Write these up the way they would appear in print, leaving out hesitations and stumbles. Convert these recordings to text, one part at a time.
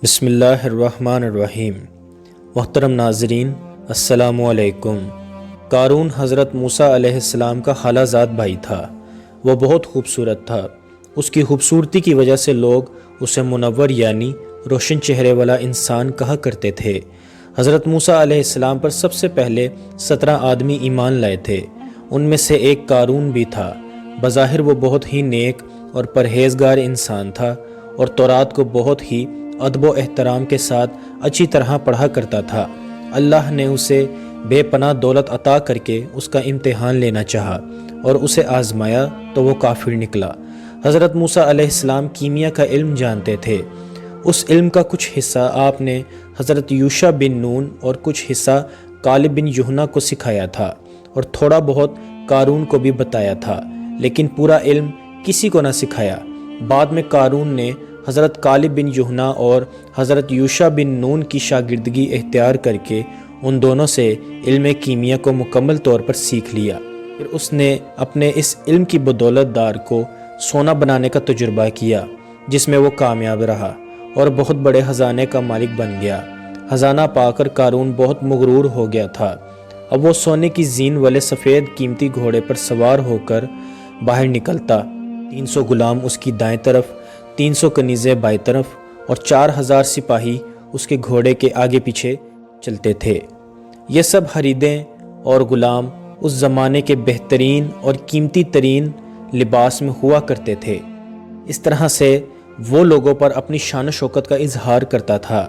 بسم اللہ الرحمن الرحیم۔ محترم ناظرین، السلام علیکم۔ قارون حضرت موسیٰ علیہ السلام کا خالہ زاد بھائی تھا۔ وہ بہت خوبصورت تھا۔ اس کی خوبصورتی کی وجہ سے لوگ اسے منور یعنی روشن چہرے والا انسان کہا کرتے تھے۔ حضرت موسیٰ علیہ السلام پر سب سے پہلے 17 آدمی ایمان لائے تھے۔ ان میں سے ایک قارون بھی تھا۔ بظاہر وہ بہت ہی نیک اور پرہیزگار انسان تھا اور تورات کو بہت ہی ادب و احترام کے ساتھ اچھی طرح پڑھا کرتا تھا۔ اللہ نے اسے بے پناہ دولت عطا کر کے اس کا امتحان لینا چاہا اور اسے آزمایا تو وہ کافر نکلا۔ حضرت موسیٰ علیہ السلام کیمیا کا علم جانتے تھے۔ اس علم کا کچھ حصہ آپ نے حضرت یوشع بن نون اور کچھ حصہ کالب بن یحنہ کو سکھایا تھا اور تھوڑا بہت قارون کو بھی بتایا تھا، لیکن پورا علم کسی کو نہ سکھایا۔ بعد میں قارون نے حضرت کالب بن یحنہ اور حضرت یوشع بن نون کی شاگردگی اختیار کر کے ان دونوں سے علم کیمیا کو مکمل طور پر سیکھ لیا۔ پھر اس نے اپنے اس علم کی بدولت دار کو سونا بنانے کا تجربہ کیا، جس میں وہ کامیاب رہا اور بہت بڑے خزانے کا مالک بن گیا۔ خزانہ پا کر قارون بہت مغرور ہو گیا تھا۔ اب وہ سونے کی زین والے سفید قیمتی گھوڑے پر سوار ہو کر باہر نکلتا۔ 300 غلام اس کی دائیں طرف، 300 کنیزیں بائیں طرف اور 4000 سپاہی اس کے گھوڑے کے آگے پیچھے چلتے تھے۔ یہ سب خریدیں اور غلام اس زمانے کے بہترین اور قیمتی ترین لباس میں ہوا کرتے تھے۔ اس طرح سے وہ لوگوں پر اپنی شان و شوکت کا اظہار کرتا تھا۔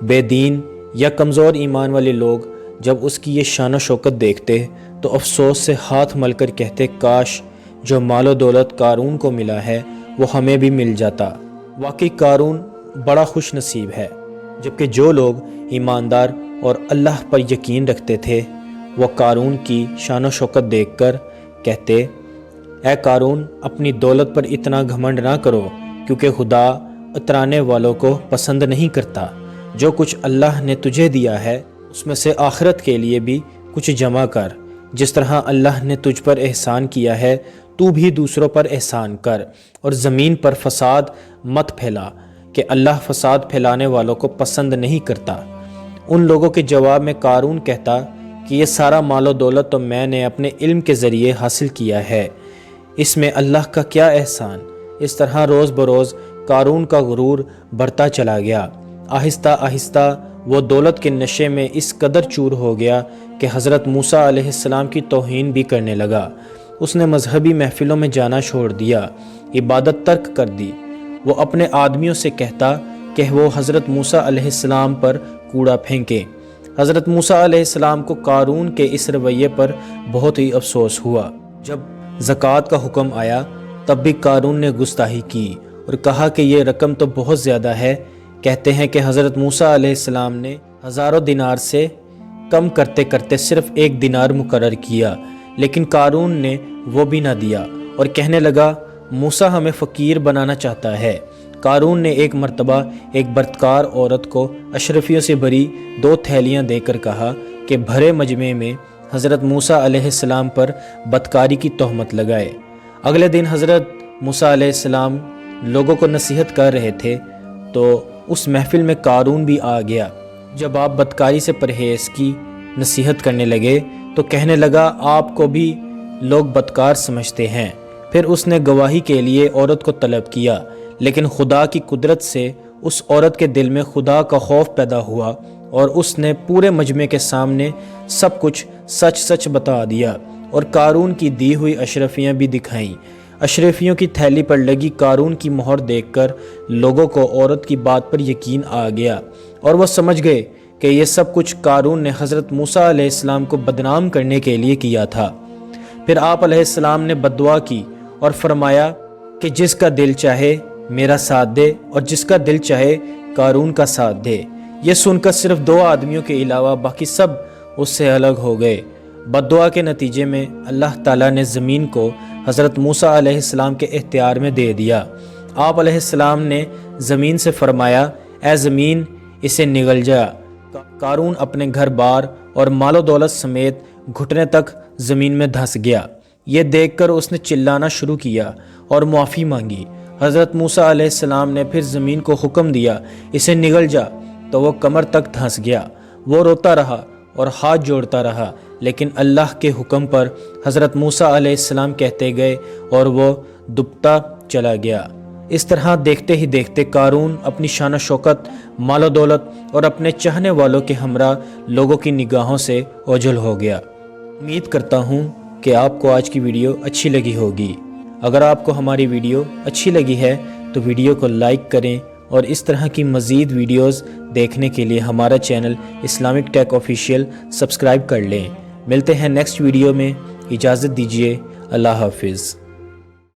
بے دین یا کمزور ایمان والے لوگ جب اس کی یہ شان و شوکت دیکھتے تو افسوس سے ہاتھ مل کر کہتے، کاش جو مال و دولت قارون کو ملا ہے وہ ہمیں بھی مل جاتا۔ واقعی قارون بڑا خوش نصیب ہے، جبکہ جو لوگ ایماندار اور اللہ پر یقین رکھتے تھے وہ قارون کی شان و شوکت دیکھ کر کہتے، اے قارون، اپنی دولت پر اتنا گھمنڈ نہ کرو، کیونکہ خدا اترانے والوں کو پسند نہیں کرتا۔ جو کچھ اللہ نے تجھے دیا ہے اس میں سے آخرت کے لیے بھی کچھ جمع کر۔ جس طرح اللہ نے تجھ پر احسان کیا ہے تو بھی دوسروں پر احسان کر، اور زمین پر فساد مت پھیلا، کہ اللہ فساد پھیلانے والوں کو پسند نہیں کرتا۔ ان لوگوں کے جواب میں قارون کہتا کہ یہ سارا مال و دولت تو میں نے اپنے علم کے ذریعے حاصل کیا ہے، اس میں اللہ کا کیا احسان۔ اس طرح روز بروز قارون کا غرور بڑھتا چلا گیا۔ آہستہ آہستہ وہ دولت کے نشے میں اس قدر چور ہو گیا کہ حضرت موسیٰ علیہ السلام کی توہین بھی کرنے لگا۔ اس نے مذہبی محفلوں میں جانا چھوڑ دیا، عبادت ترک کر دی۔ وہ اپنے آدمیوں سے کہتا کہ وہ حضرت موسیٰ علیہ السلام پر کوڑا پھینکیں۔ حضرت موسیٰ علیہ السلام کو قارون کے اس رویے پر بہت ہی افسوس ہوا۔ جب زکوٰۃ کا حکم آیا تب بھی قارون نے گستاخی کی اور کہا کہ یہ رقم تو بہت زیادہ ہے۔ کہتے ہیں کہ حضرت موسیٰ علیہ السلام نے ہزاروں دینار سے کم کرتے کرتے صرف 1 دینار مقرر کیا، لیکن قارون نے وہ بھی نہ دیا اور کہنے لگا، موسیٰ ہمیں فقیر بنانا چاہتا ہے۔ قارون نے ایک مرتبہ ایک بدکار عورت کو اشرفیوں سے بھری 2 تھیلیاں دے کر کہا کہ بھرے مجمع میں حضرت موسیٰ علیہ السلام پر بدکاری کی تہمت لگائے۔ اگلے دن حضرت موسیٰ علیہ السلام لوگوں کو نصیحت کر رہے تھے تو اس محفل میں قارون بھی آ گیا۔ جب آپ بدکاری سے پرہیز کی نصیحت کرنے لگے تو کہنے لگا، آپ کو بھی لوگ بدکار سمجھتے ہیں۔ پھر اس نے گواہی کے لیے عورت کو طلب کیا، لیکن خدا کی قدرت سے اس عورت کے دل میں خدا کا خوف پیدا ہوا اور اس نے پورے مجمع کے سامنے سب کچھ سچ سچ بتا دیا اور قارون کی دی ہوئی اشرفیاں بھی دکھائیں۔ اشرفیوں کی تھیلی پر لگی قارون کی مہر دیکھ کر لوگوں کو عورت کی بات پر یقین آ گیا اور وہ سمجھ گئے کہ یہ سب کچھ قارون نے حضرت موسیٰ علیہ السلام کو بدنام کرنے کے لیے کیا تھا۔ پھر آپ علیہ السلام نے بددعا کی اور فرمایا کہ جس کا دل چاہے میرا ساتھ دے اور جس کا دل چاہے قارون کا ساتھ دے۔ یہ سن کر صرف 2 آدمیوں کے علاوہ باقی سب اس سے الگ ہو گئے۔ بددعا کے نتیجے میں اللہ تعالیٰ نے زمین کو حضرت موسیٰ علیہ السلام کے اختیار میں دے دیا۔ آپ علیہ السلام نے زمین سے فرمایا، اے زمین اسے نگل جا۔ قارون اپنے گھر بار اور مال و دولت سمیت گھٹنے تک زمین میں دھنس گیا۔ یہ دیکھ کر اس نے چلانا شروع کیا اور معافی مانگی۔ حضرت موسیٰ علیہ السلام نے پھر زمین کو حکم دیا اسے نگل جا، تو وہ کمر تک دھنس گیا۔ وہ روتا رہا اور ہاتھ جوڑتا رہا، لیکن اللہ کے حکم پر حضرت موسیٰ علیہ السلام کہتے گئے اور وہ دبتا چلا گیا۔ اس طرح دیکھتے ہی دیکھتے قارون اپنی شان و شوکت، مال و دولت اور اپنے چاہنے والوں کے ہمراہ لوگوں کی نگاہوں سے اوجھل ہو گیا۔ امید کرتا ہوں کہ آپ کو آج کی ویڈیو اچھی لگی ہوگی۔ اگر آپ کو ہماری ویڈیو اچھی لگی ہے تو ویڈیو کو لائک کریں اور اس طرح کی مزید ویڈیوز دیکھنے کے لیے ہمارا چینل اسلامک ٹیک آفیشیل سبسکرائب کر لیں۔ ملتے ہیں نیکسٹ ویڈیو میں، اجازت دیجیے، اللہ حافظ۔